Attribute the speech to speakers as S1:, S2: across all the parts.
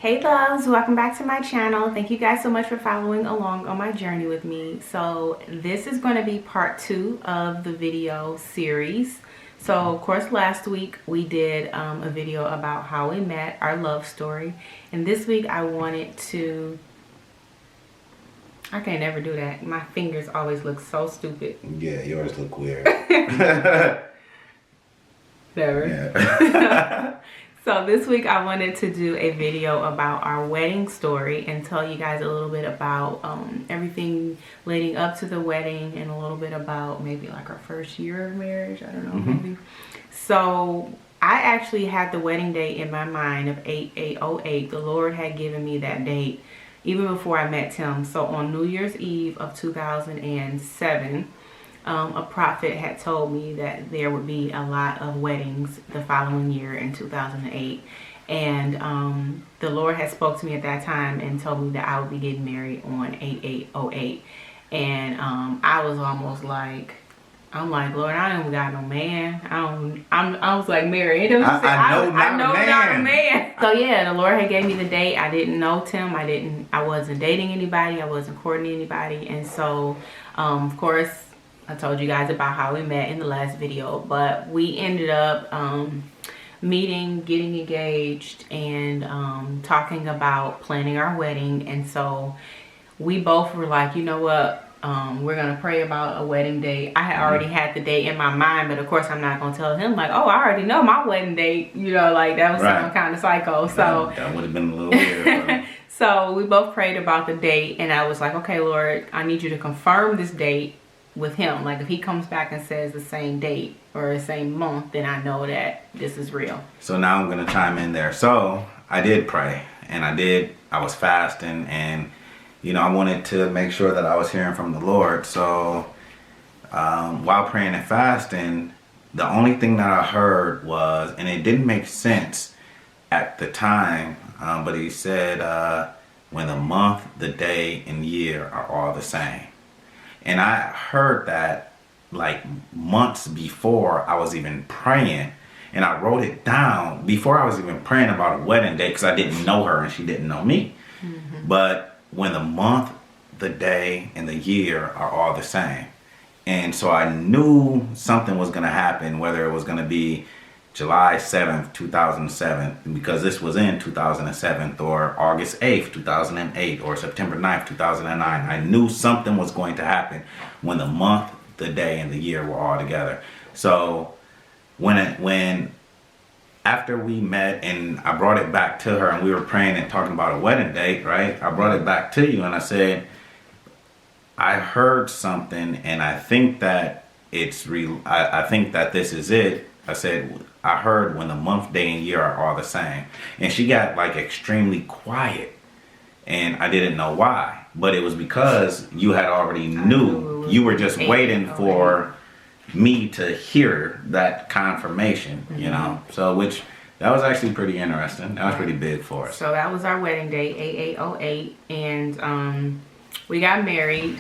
S1: Hey loves, welcome back to my channel. Thank you guys so much for following along on my journey with me. So this is going to be part 2 of the video series. So of course last week we did a video about how we met, our love story, and this week I wanted to, I can't ever do that. My fingers always look so stupid.
S2: Yeah, yours look weird.
S1: Never.
S2: Yeah.
S1: So this week I wanted to do a video about our wedding story and tell you guys a little bit about everything leading up to the wedding and a little bit about maybe like our first year of marriage. I don't know, maybe. So I actually had the wedding date in my mind of 8/8/08. The Lord had given me that date even before I met Tim. So on New Year's Eve of 2007, a prophet had told me that there would be a lot of weddings the following year in 2008, and the Lord had spoke to me at that time and told me that I would be getting married on 8/8/08, and I was almost like, I'm like, Lord, I don't got no man. I was like, Mary, I know not a man. So yeah, the Lord had gave me the date. I didn't know Tim. I wasn't dating anybody. I wasn't courting anybody, and so of course, I told you guys about how we met in the last video, but we ended up meeting, getting engaged, and talking about planning our wedding. And so we both were like, you know what, we're gonna pray about a wedding date. I had already had the date in my mind, but of course I'm not gonna tell him like, oh, I already know my wedding date, you know, like that was some kind of psycho. So
S2: that would have been a little weird.
S1: So we both prayed about the date, and I was like, okay, Lord, I need you to confirm this date with him. Like if he comes back and says the same date or the same month, then I know that this is real.
S2: So now I'm gonna chime in there. So I did pray, and I was fasting, and you know, I wanted to make sure that I was hearing from the Lord. So while praying and fasting, the only thing that I heard was, and it didn't make sense at the time, but he said when the month, the day, and year are all the same. And I heard that like months before I was even praying, and I wrote it down before I was even praying about a wedding day, because I didn't know her and she didn't know me. But when the month, the day, and the year are all the same. And so I knew something was going to happen, whether it was going to be July 7th, 2007, because this was in 2007, or August 8th, 2008, or September 9th, 2009. I knew something was going to happen when the month, the day, and the year were all together. So when after we met and I brought it back to her and we were praying and talking about a wedding date, right? I brought it back to you and I said, I heard something and I think that it's real. I think that this is it. I said, I heard when the month, day, and year are all the same. And she got like extremely quiet. And I didn't know why. But it was because you had already knew. You were just waiting for me to hear that confirmation, you know. So that was actually pretty interesting. That was pretty big for us.
S1: So that was our wedding day, 8/8/08. And we got married.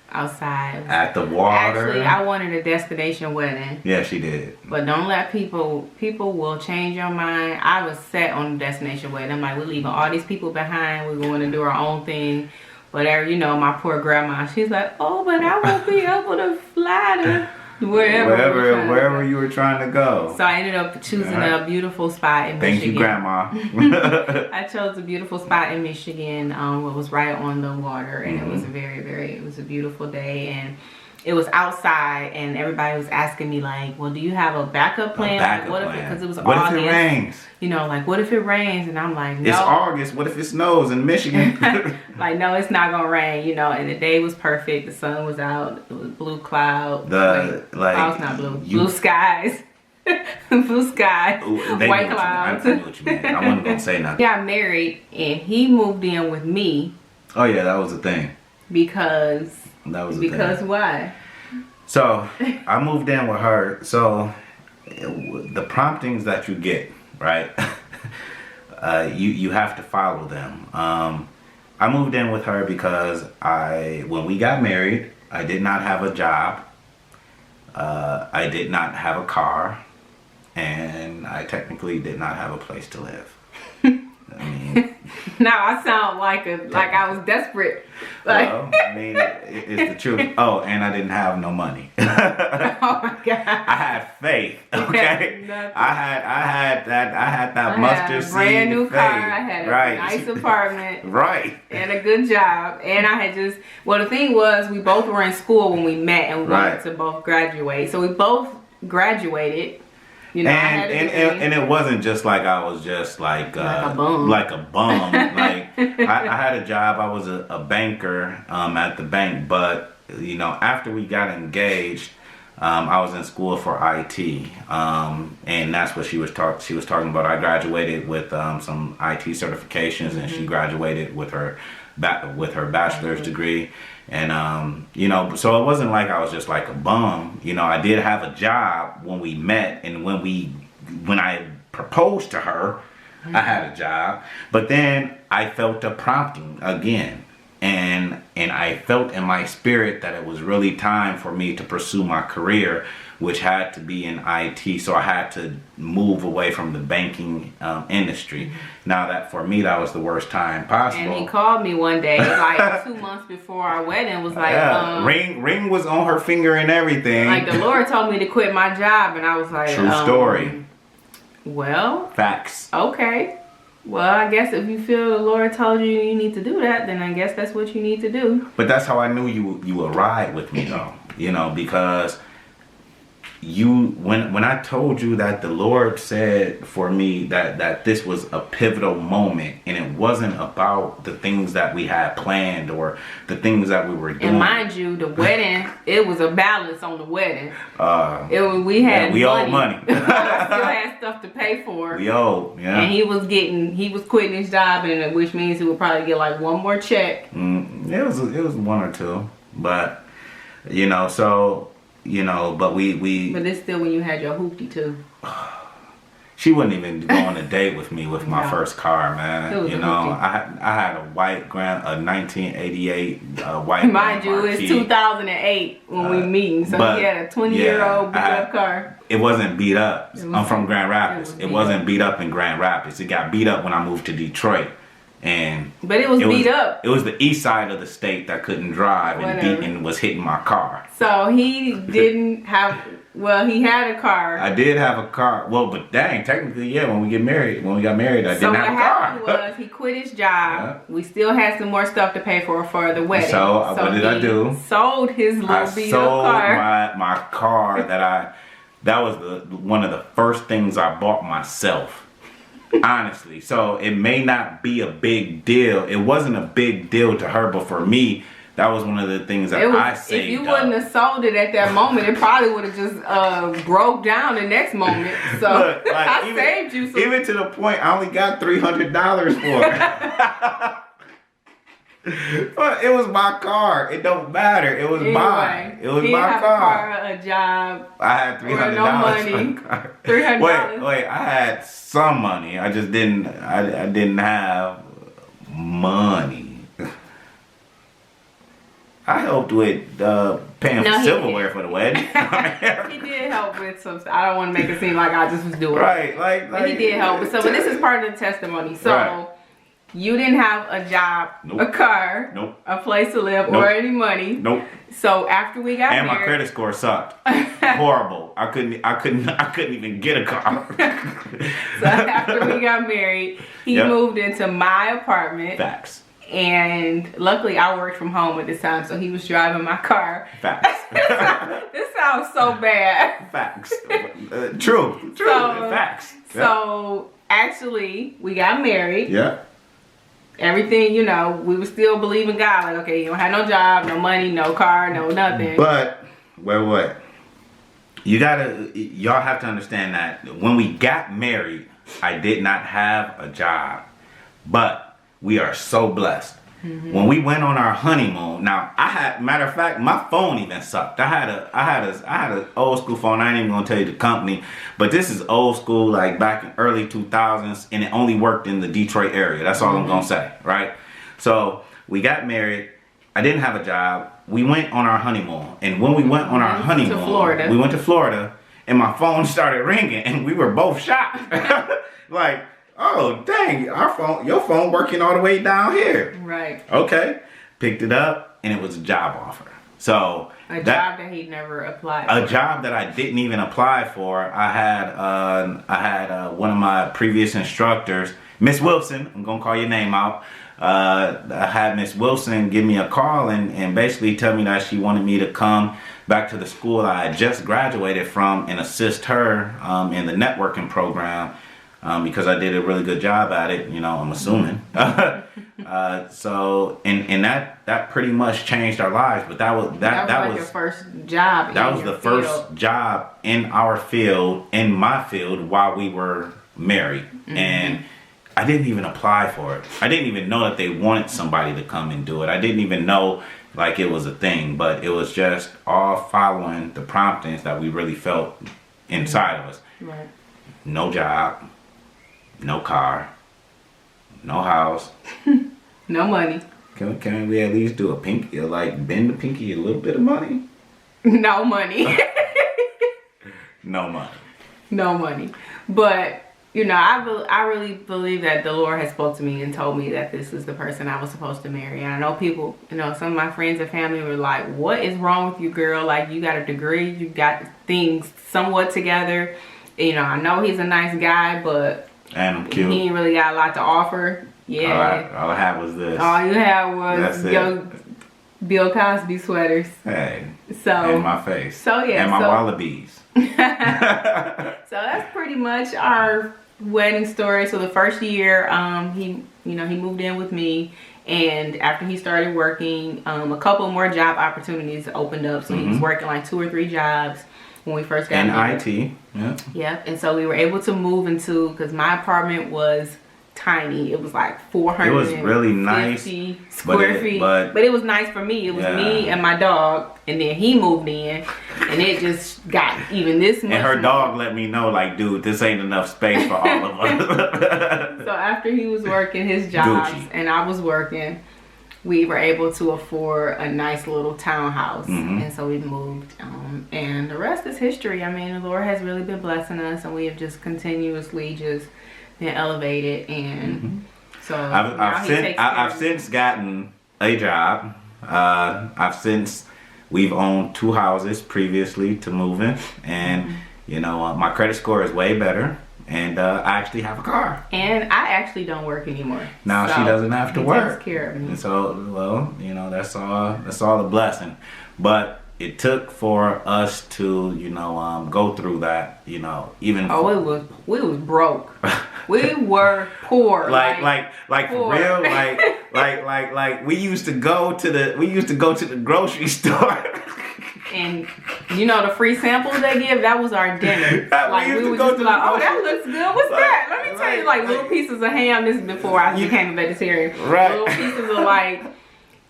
S2: Outside at the water.
S1: Actually, I wanted a destination wedding.
S2: Yeah, she did.
S1: But don't let people will change your mind. I was set on a destination wedding. I'm like, we're leaving all these people behind. We're going to do our own thing. Whatever, you know, my poor grandma, she's like, oh, but I won't be able to fly to wherever
S2: you were trying to go.
S1: So I ended up choosing a beautiful spot in Michigan.
S2: Thank you, Grandma.
S1: I chose a beautiful spot in Michigan. It was right on the water, and it was it was a beautiful day, and it was outside, and everybody was asking me like, well, do you have a backup plan? Because it was
S2: what
S1: August.
S2: If it rains?
S1: You know, like, what if it rains? And I'm like, no.
S2: It's August. What if it snows in Michigan?
S1: Like, no, it's not gonna rain. You know, and the day was perfect. The sun was out. It was blue cloud. Clouds, not blue. Blue skies. Blue sky. White clouds.
S2: I knew what you meant. I wasn't gonna say nothing.
S1: He got married, and he moved in with me.
S2: Oh yeah, that was the thing.
S1: Because why?
S2: So I moved in with her. So the promptings that you get, right? You have to follow them. I moved in with her because when we got married, I did not have a job. I did not have a car. and I technically did not have a place to live. I mean,
S1: now I sound like I was desperate. Like,
S2: well, I mean, it's the truth. Oh, and I didn't have no money.
S1: oh my God.
S2: I had faith. Okay, I had that mustard seed.
S1: Brand new
S2: faith.
S1: car. I had a nice apartment.
S2: Right.
S1: And a good job. And I had the thing was, we both were in school when we met and we wanted to both graduate. So we both graduated. You know,
S2: and it wasn't just like I was just like a bum. Like I had a job. I was a banker at the bank, but you know, after we got engaged, I was in school for IT, and that's what she was talking about. I graduated with some IT certifications, and she graduated with her bachelor's degree. And you know, so it wasn't like I was just like a bum. You know, I did have a job when we met, and when I proposed to her, I had a job. But then I felt a prompting again, and I felt in my spirit that it was really time for me to pursue my career, which had to be in IT. So I had to move away from the banking industry. Now that for me, that was the worst time possible.
S1: And he called me one day, like 2 months before our wedding, was like,
S2: ring was on her finger and everything.
S1: Like, the Lord told me to quit my job, and I was like,
S2: true story.
S1: Well,
S2: facts.
S1: Okay. Well, I guess if you feel the Lord told you need to do that, then I guess that's what you need to do.
S2: But that's how I knew you would ride with me, though. You know, because when I told you that the Lord said for me that this was a pivotal moment, and it wasn't about the things that we had planned or the things that we were doing.
S1: And mind you, the wedding, it was a balance on the wedding. We
S2: owed money.
S1: I still had stuff to pay for.
S2: We owed, yeah.
S1: And he was quitting his job, and which means he would probably get like one more check.
S2: It was one or two, but you know, so. You know, but we. But
S1: it's still when you had your hoopty too.
S2: She wouldn't even go on a date with me with my first car, man. You know, I had a white a 1988 white.
S1: Mind you, it's 2008 when we meeting, so he had a 20-year-old beat up car.
S2: It wasn't beat up. I'm from Grand Rapids. It wasn't beat up in Grand Rapids. It got beat up when I moved to Detroit.
S1: But it was beat up.
S2: It was the east side of the state that couldn't drive and was hitting my car.
S1: So he didn't have. Well, he had a car.
S2: I did have a car. Well, but dang, technically, yeah. When we got married, I didn't have a car. So what happened
S1: was he quit his job. We still had some more stuff to pay for the wedding.
S2: So what did I do?
S1: Sold his little beat up car.
S2: I sold my car that was one of the first things I bought myself. Honestly, so it may not be a big deal. It wasn't a big deal to her, but for me, that was one of the things that I saved.
S1: If you wouldn't have sold it at that moment, it probably would have just broke down the next moment. So look, like, I saved you.
S2: Even to the point, I only got $300 for it. But it was my car. It don't matter. It was mine. It was my car.
S1: A job.
S2: I had $300.
S1: No money. $300.
S2: Wait. I had some money. I just didn't. I didn't have money. I helped with paying for silverware for the wedding.
S1: He did help with some. I don't want to make it seem like I just was doing
S2: right. Like
S1: but he did help. But this is part of the testimony. So. Right. You didn't have a job, a car, a place to live, or any money. So after we got married,
S2: my credit score sucked. Horrible. I couldn't even get a car.
S1: So after we got married, he moved into my apartment.
S2: Facts.
S1: And luckily, I worked from home at this time, so he was driving my car.
S2: Facts.
S1: This sounds so bad.
S2: Facts. True. Facts.
S1: So actually, we got married.
S2: Yeah.
S1: Everything, you know, we would still believe in God. Like, okay, you don't have no job, no money, no car, no nothing.
S2: But, wait. Y'all have to understand that when we got married, I did not have a job. But we are so blessed. When we went on our honeymoon, now matter of fact, my phone even sucked. I had an old school phone. I ain't even gonna tell you the company, but this is old school, like back in early 2000s, and it only worked in the Detroit area. That's all I'm gonna say, right? So we got married. I didn't have a job. We went on our honeymoon, and when we went on our honeymoon, we went to Florida, and my phone started ringing, and we were both shocked. Like, oh, dang, your phone working all the way down here.
S1: Right.
S2: Okay. Picked it up, and it was a job offer. So
S1: a job that he'd never applied for.
S2: A job that I didn't even apply for. I had one of my previous instructors, Miss Wilson. I'm gonna call your name out. I had Miss Wilson give me a call and basically tell me that she wanted me to come back to the school I had just graduated from and assist her in the networking program because I did a really good job at it. You know, I'm assuming. So and that pretty much changed our lives. But that was
S1: your first job.
S2: That was the first job in our field, in my field, while we were married. And I didn't even apply for it. I didn't even know that they wanted somebody to come and do it. I didn't even know like it was a thing, but it was just all following the promptings that we really felt inside of us.
S1: Right.
S2: No job, no car, no house.
S1: No money.
S2: Can we at least do a pinky, like bend the pinky a little bit of money?
S1: No money.
S2: No money.
S1: No money. But you know, I really believe that the Lord has spoke to me and told me that this is the person I was supposed to marry. And I know people, you know, some of my friends and family were like, what is wrong with you, girl? Like, you got a degree, you got things somewhat together. You know, I know he's a nice guy, but
S2: and cute.
S1: He ain't really got a lot to offer. Yeah.
S2: All I had was this.
S1: All you had was your Bill Cosby sweaters.
S2: Hey.
S1: So.
S2: In my face.
S1: So, yeah.
S2: And my wallabies.
S1: So that's pretty much our wedding story. So the first year, he moved in with me, and after he started working, a couple more job opportunities opened up. So he was working like 2 or 3 jobs when we first got
S2: married. IT, yeah.
S1: Yep. And so we were able to move into, because my apartment was tiny. It was like 450
S2: It was really nice
S1: square feet. But it was nice for me. It was me and my dog. And then he moved in. And it just got even this much.
S2: And her dog let me know, like, dude, this ain't enough space for all of us.
S1: So after he was working his jobs and I was working, we were able to afford a nice little townhouse. And so we moved. And the rest is history. I mean, the Lord has really been blessing us. And we have just continuously just been elevated, and so I've since gotten a job. We've owned 2 houses previously to moving, and you know, my credit score is way better, and I actually have a car. And I actually don't work anymore. Now she doesn't have to work. Takes care of me. And so, well, you know, that's all a blessing. But it took for us to, you know, go through that, you know, even. We was broke. We were poor. Like poor. For real. Like we used to go to the grocery store. And you know the free samples they give, that was our dinner. Like we would just be like, oh, that looks good. What's that? Let me tell you, like little pieces of ham. This is before I became a vegetarian. Right. Little pieces of like,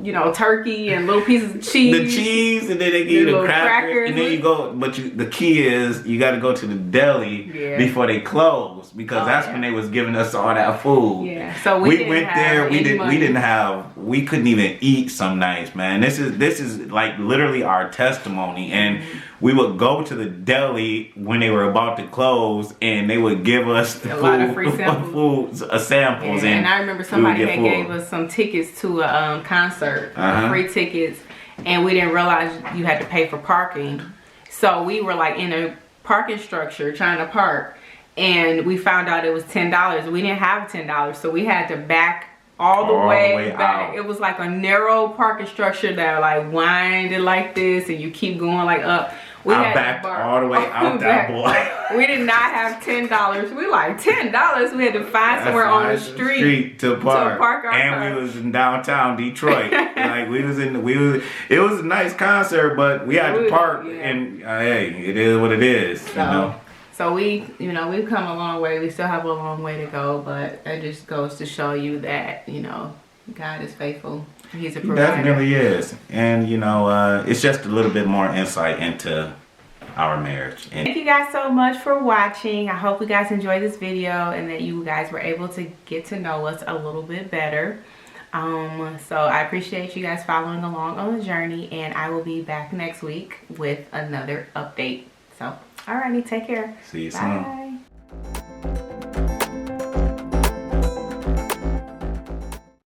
S1: you know, turkey and little pieces of cheese. The cheese, and then they give you the crackers. And then you go, but the key is you got to go to the deli before they close, because that's when they was giving us all that food. Yeah. So we went there. We couldn't even eat some nights, man. This is like literally our testimony. And we would go to the deli when they were about to close, and they would give us a lot of free samples. Samples. Yeah. And I remember somebody that gave us some tickets to a concert, free tickets, and we didn't realize you had to pay for parking. So we were like in a parking structure trying to park, and we found out it was $10. We didn't have $10, so we had to back all the way back. Out. It was like a narrow parking structure that like winded like this, and you keep going like up. I backed all the way out that boy. We did not have $10. We like $10. We had to find somewhere on the street to park our car. And we was in downtown Detroit. Like it was a nice concert, but we had to park. And hey, it is what it is. So, you know. So we've come a long way. We still have a long way to go, but it just goes to show you that, you know, God is faithful. He's a provider. He definitely is. And, you know, it's just a little bit more insight into our marriage. And thank you guys so much for watching. I hope you guys enjoyed this video and that you guys were able to get to know us a little bit better. So I appreciate you guys following along on the journey, and I will be back next week with another update. So Alrighty, take care.
S2: See you soon.
S1: Bye.